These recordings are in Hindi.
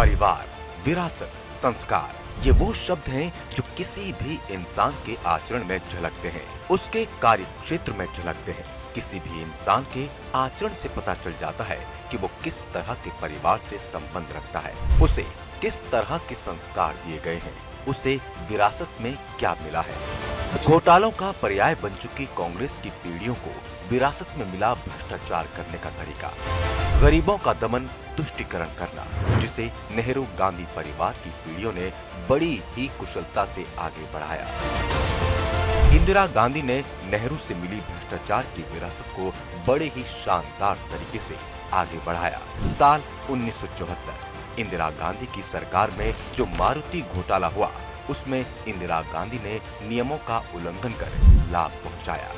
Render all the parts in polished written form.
परिवार, विरासत, संस्कार, ये वो शब्द हैं जो किसी भी इंसान के आचरण में झलकते हैं, उसके कार्य क्षेत्र में झलकते हैं। किसी भी इंसान के आचरण से पता चल जाता है कि वो किस तरह के परिवार से संबंध रखता है, उसे किस तरह के संस्कार दिए गए हैं, उसे विरासत में क्या मिला है। घोटालों का पर्याय बन चुकी कांग्रेस की पीढ़ियों को विरासत में मिला भ्रष्टाचार करने का तरीका, गरीबों का दमन, तुष्टीकरण करना, जिसे नेहरू गांधी परिवार की पीढ़ियों ने बड़ी ही कुशलता से आगे बढ़ाया। इंदिरा गांधी ने नेहरू से मिली भ्रष्टाचार की विरासत को बड़े ही शानदार तरीके से आगे बढ़ाया। साल 1974 इंदिरा गांधी की सरकार में जो मारुति घोटाला हुआ, उसमें इंदिरा गांधी ने नियमों का उल्लंघन कर लाभ पहुंचाया।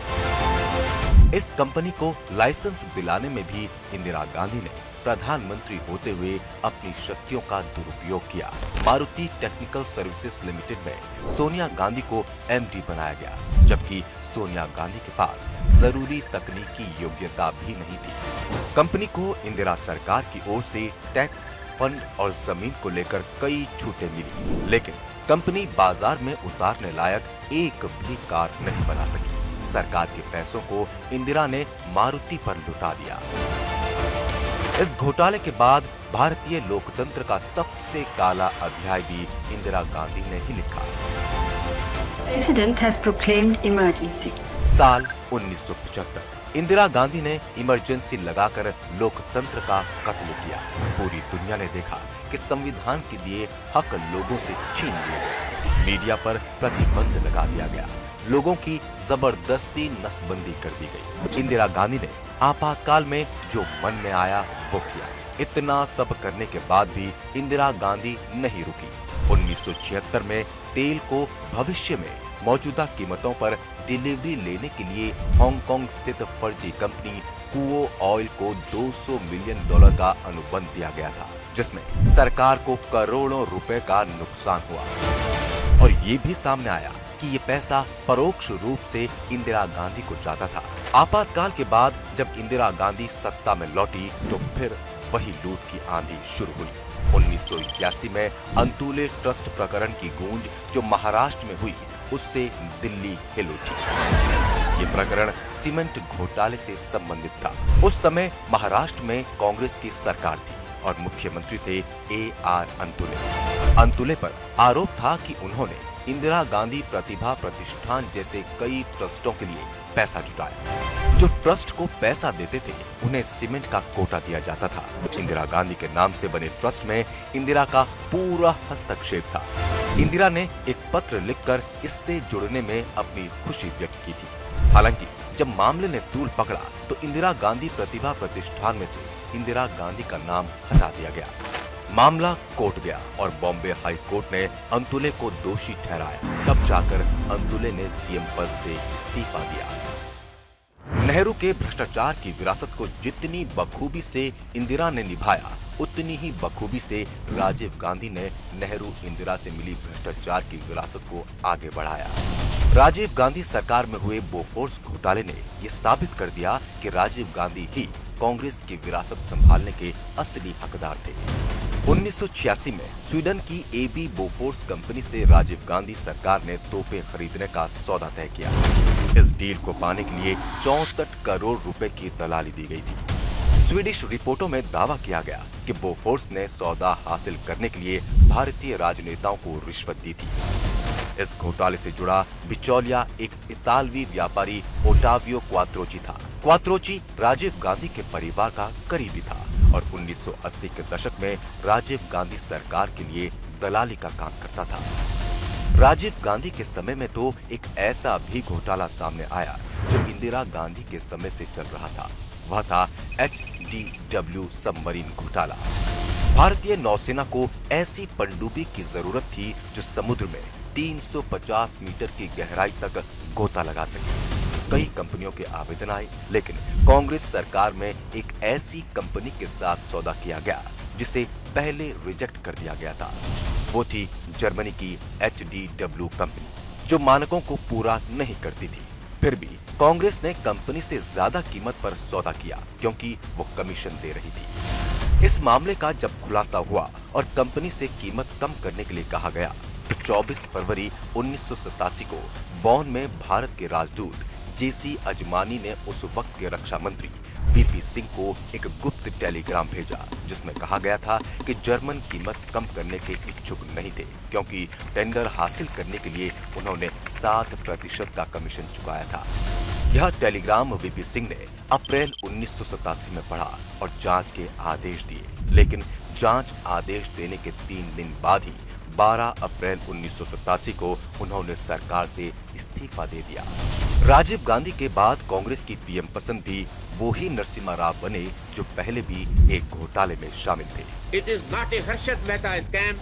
इस कंपनी को लाइसेंस दिलाने में भी इंदिरा गांधी ने प्रधानमंत्री होते हुए अपनी शक्तियों का दुरुपयोग किया। मारुति टेक्निकल सर्विसेज लिमिटेड में सोनिया गांधी को एमडी बनाया गया, जबकि सोनिया गांधी के पास जरूरी तकनीकी योग्यता भी नहीं थी। कंपनी को इंदिरा सरकार की ओर से टैक्स, फंड और जमीन को लेकर कई छूटें मिली, लेकिन कंपनी बाजार में उतारने लायक एक भी कार नहीं बना सकी। सरकार के पैसों को इंदिरा ने मारुति पर लुटा दिया। इस घोटाले के बाद भारतीय लोकतंत्र का सबसे काला अध्याय भी इंदिरा गांधी ने ही लिखा। President has proclaimed emergency. साल 1975 इंदिरा गांधी ने इमरजेंसी लगाकर लोकतंत्र का कत्ल किया। पूरी दुनिया ने देखा कि संविधान के दिए हक लोगों से छीन लिए गए। मीडिया पर प्रतिबंध लगा दिया गया। लोगों की जबरदस्ती नसबंदी कर दी गई। इंदिरा गांधी ने आपातकाल में जो मन में आया वो किया। इतना सब करने के बाद भी इंदिरा गांधी नहीं रुकी। 1976 में तेल को भविष्य में मौजूदा कीमतों पर डिलीवरी लेने के लिए हांगकांग स्थित फर्जी कंपनी कुओ ऑयल को $200 मिलियन का अनुबंध दिया गया था, जिसमें सरकार को करोड़ों रुपए का नुकसान हुआ। और ये भी सामने आया कि ये पैसा परोक्ष रूप से इंदिरा गांधी को जाता था। आपातकाल के बाद जब इंदिरा गांधी सत्ता में लौटी तो फिर वही लूट की आंधी शुरू हुई। 1981 में अंतुले ट्रस्ट प्रकरण की गूंज जो महाराष्ट्र में हुई, उससे दिल्ली हिल उठी। ये प्रकरण सीमेंट घोटाले से संबंधित था। उस समय महाराष्ट्र में कांग्रेस की सरकार थी और मुख्यमंत्री थे AR अंतुले। अंतुले पर आरोप था कि उन्होंने इंदिरा गांधी प्रतिभा प्रतिष्ठान जैसे कई ट्रस्टों के लिए पैसा जुटाया। जो ट्रस्ट को पैसा देते थे, उन्हें सीमेंट का कोटा दिया जाता था। इंदिरा गांधी के नाम से बने ट्रस्ट में इंदिरा का पूरा हस्तक्षेप था। इंदिरा ने एक पत्र लिखकर इससे जुड़ने में अपनी खुशी व्यक्त की थी। हालांकि जब मामले ने तूल पकड़ा तो इंदिरा गांधी प्रतिभा प्रतिष्ठान में से इंदिरा गांधी का नाम हटा दिया गया। मामला कोर्ट गया और बॉम्बे हाई कोर्ट ने अंतुले को दोषी ठहराया। तब जाकर अंतुले ने सीएम पद से इस्तीफा दिया। नेहरू के भ्रष्टाचार की विरासत को जितनी बखूबी से इंदिरा ने निभाया, उतनी ही बखूबी से राजीव गांधी ने नेहरू इंदिरा से मिली भ्रष्टाचार की विरासत को आगे बढ़ाया। राजीव गांधी सरकार में हुए बोफोर्स घोटाले ने यह साबित कर दिया कि राजीव गांधी ही कांग्रेस की विरासत संभालने के असली हकदार थे। 1986 में स्वीडन की AB बोफोर्स कंपनी से राजीव गांधी सरकार ने तोपें खरीदने का सौदा तय किया। इस डील को पाने के लिए 64 करोड़ रुपए की दलाली दी गई थी। स्वीडिश रिपोर्टों में दावा किया गया कि बोफोर्स ने सौदा हासिल करने के लिए भारतीय राजनेताओं को रिश्वत दी थी। इस घोटाले से जुड़ा बिचौलिया एक इतालवी व्यापारी ओटावियो क्वात्रोची था। क्वात्रोची राजीव गांधी के परिवार का करीबी था और 1980 के दशक में राजीव गांधी सरकार के लिए दलाली का काम करता था। राजीव गांधी के समय में तो एक ऐसा भी घोटाला सामने आया जो इंदिरा गांधी के समय से चल रहा था। वह था HDW सबमरीन घोटाला। भारतीय नौसेना को ऐसी पनडुब्बी की जरूरत थी जो समुद्र में 350 मीटर की गहराई तक गोता लगा सके। कई कंपनियों के आवेदन आए, लेकिन कांग्रेस सरकार में एक ऐसी कंपनी के साथ सौदा किया गया जिसे पहले रिजेक्ट कर दिया गया था। वो थी जर्मनी की HDW कंपनी, जो मानकों को पूरा नहीं करती थी। फिर भी कांग्रेस ने कंपनी से ज्यादा कीमत पर सौदा किया क्योंकि वो कमीशन दे रही थी। इस मामले का जब खुलासा हुआ और कंपनी से कीमत कम करने के लिए कहा गया तो 24 फरवरी 1987 को बॉन में भारत के राजदूत जेसी अजमानी ने उस वक्त के रक्षा मंत्री वीपी सिंह को एक गुप्त टेलीग्राम भेजा जिसमें कहा गया था कि जर्मन कीमत कम करने के इच्छुक नहीं थे क्योंकि टेंडर हासिल करने के लिए उन्होंने 7% का कमीशन चुकाया था। यह टेलीग्राम वीपी सिंह ने अप्रैल 1987 में पढ़ा और जांच के आदेश दिए, लेकिन जांच आदेश देने के 3 दिन बाद ही 12 अप्रैल 1987 को उन्होंने सरकार से इस्तीफा दे दिया। राजीव गांधी के बाद कांग्रेस की पीएम पसंद भी वो ही नरसिम्हा राव बने जो पहले भी एक घोटाले में शामिल थे। It is not a Harshad Mehta scam.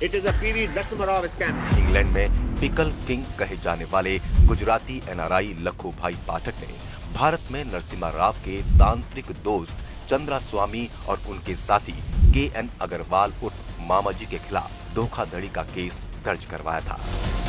It is a PV Narasimha Rao scam. England में पिकल किंग कहे जाने वाले गुजराती एनआरआई लखू भाई पाठक ने भारत में नरसिम्हा राव के तांत्रिक दोस्त चंद्रा स्वामी और उनके साथी KN अग्रवाल उर्फ मामाजी के खिलाफ धोखाधड़ी का केस दर्ज करवाया था।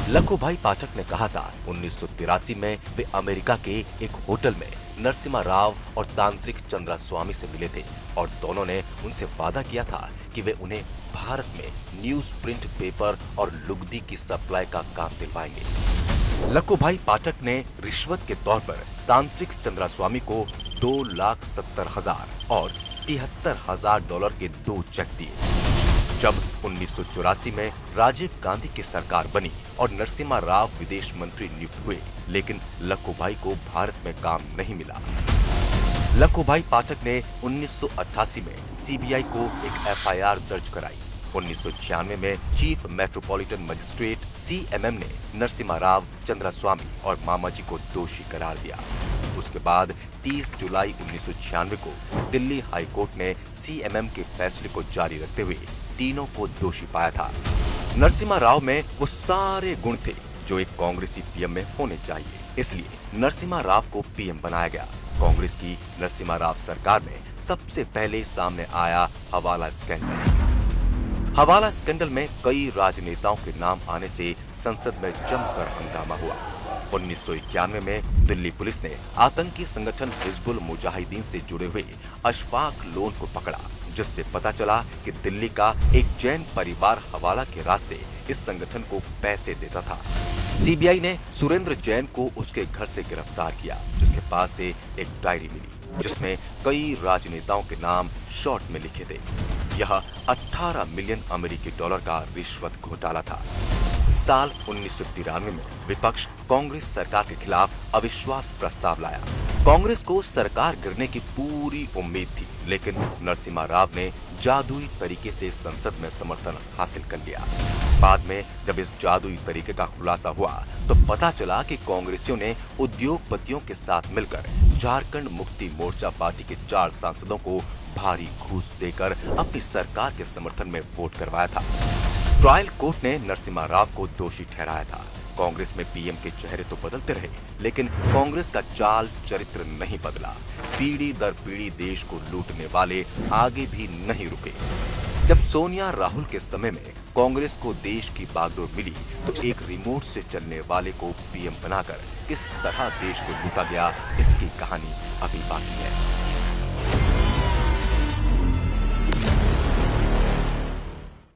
लखू भाई पाठक ने कहा था 1983 में वे अमेरिका के एक होटल में नरसिम्हा राव और तांत्रिक चंद्रा स्वामी से मिले थे और दोनों ने उनसे वादा किया था कि वे उन्हें भारत में न्यूज प्रिंट पेपर और लुगदी की सप्लाई का काम दिलवाएंगे। लखू भाई पाठक ने रिश्वत के तौर पर तांत्रिक चंद्रा स्वामी को 2,70,000 और $73,000 के 2 चेक दिए। जब 1984 में राजीव गांधी की सरकार बनी और नरसिम्हा राव विदेश मंत्री नियुक्त हुए, लेकिन लखू भाई को भारत में काम नहीं मिला। लखू भाई पाठक ने 1988 में सीबीआई को एक एफआईआर दर्ज कराई। 1996 में चीफ मेट्रोपॉलिटन मजिस्ट्रेट सीएमएम ने नरसिम्हा राव, चंद्रा स्वामी और मामाजी को दोषी करार दिया। उसके बाद 30 जुलाई 1996 को दिल्ली हाई कोर्ट ने सीएमएम के फैसले को जारी रखते हुए तीनों को दोषी पाया था। नरसिम्हा राव में वो सारे गुण थे जो एक कांग्रेसी पीएम में होने चाहिए, इसलिए नरसिम्हा राव को पीएम बनाया गया। कांग्रेस की नरसिम्हा राव सरकार में सबसे पहले सामने आया हवाला स्कैंडल। हवाला स्कैंडल में कई राजनेताओं के नाम आने से संसद में जमकर हंगामा हुआ। 1991 में दिल्ली पुलिस ने आतंकी संगठन हिजबुल मुजाहिदीन से जुड़े हुए अशफाक लोन को पकड़ा, जिससे पता चला कि दिल्ली का एक जैन परिवार हवाला के रास्ते इस संगठन को पैसे देता था। सीबीआई ने सुरेंद्र जैन को उसके घर से गिरफ्तार किया, जिसके पास से एक डायरी मिली जिसमें कई राजनेताओं के नाम शॉर्ट में लिखे थे। यह 18 मिलियन अमेरिकी डॉलर का रिश्वत घोटाला था। साल 1993 में विपक्ष कांग्रेस सरकार के खिलाफ अविश्वास प्रस्ताव लाया। कांग्रेस को सरकार गिरने की पूरी उम्मीद थी, लेकिन नरसिम्हा राव ने जादुई तरीके से संसद में समर्थन हासिल कर लिया। बाद में जब इस जादुई तरीके का खुलासा हुआ तो पता चला कि कांग्रेसियों ने उद्योगपतियों के साथ मिलकर झारखंड मुक्ति मोर्चा पार्टी के 4 सांसदों को भारी घूस देकर अपनी सरकार के समर्थन में वोट करवाया था। ट्रायल कोर्ट ने नरसिम्हा राव को दोषी ठहराया था। कांग्रेस में पीएम के चेहरे तो बदलते रहे, लेकिन कांग्रेस का चाल चरित्र नहीं बदला। पीढ़ी दर पीढ़ी देश को लूटने वाले आगे भी नहीं रुके। जब सोनिया राहुल के समय में कांग्रेस को देश की बागडोर मिली तो एक रिमोट से चलने वाले को पीएम बनाकर किस तरह देश को लूटा गया, इसकी कहानी अभी बाकी है।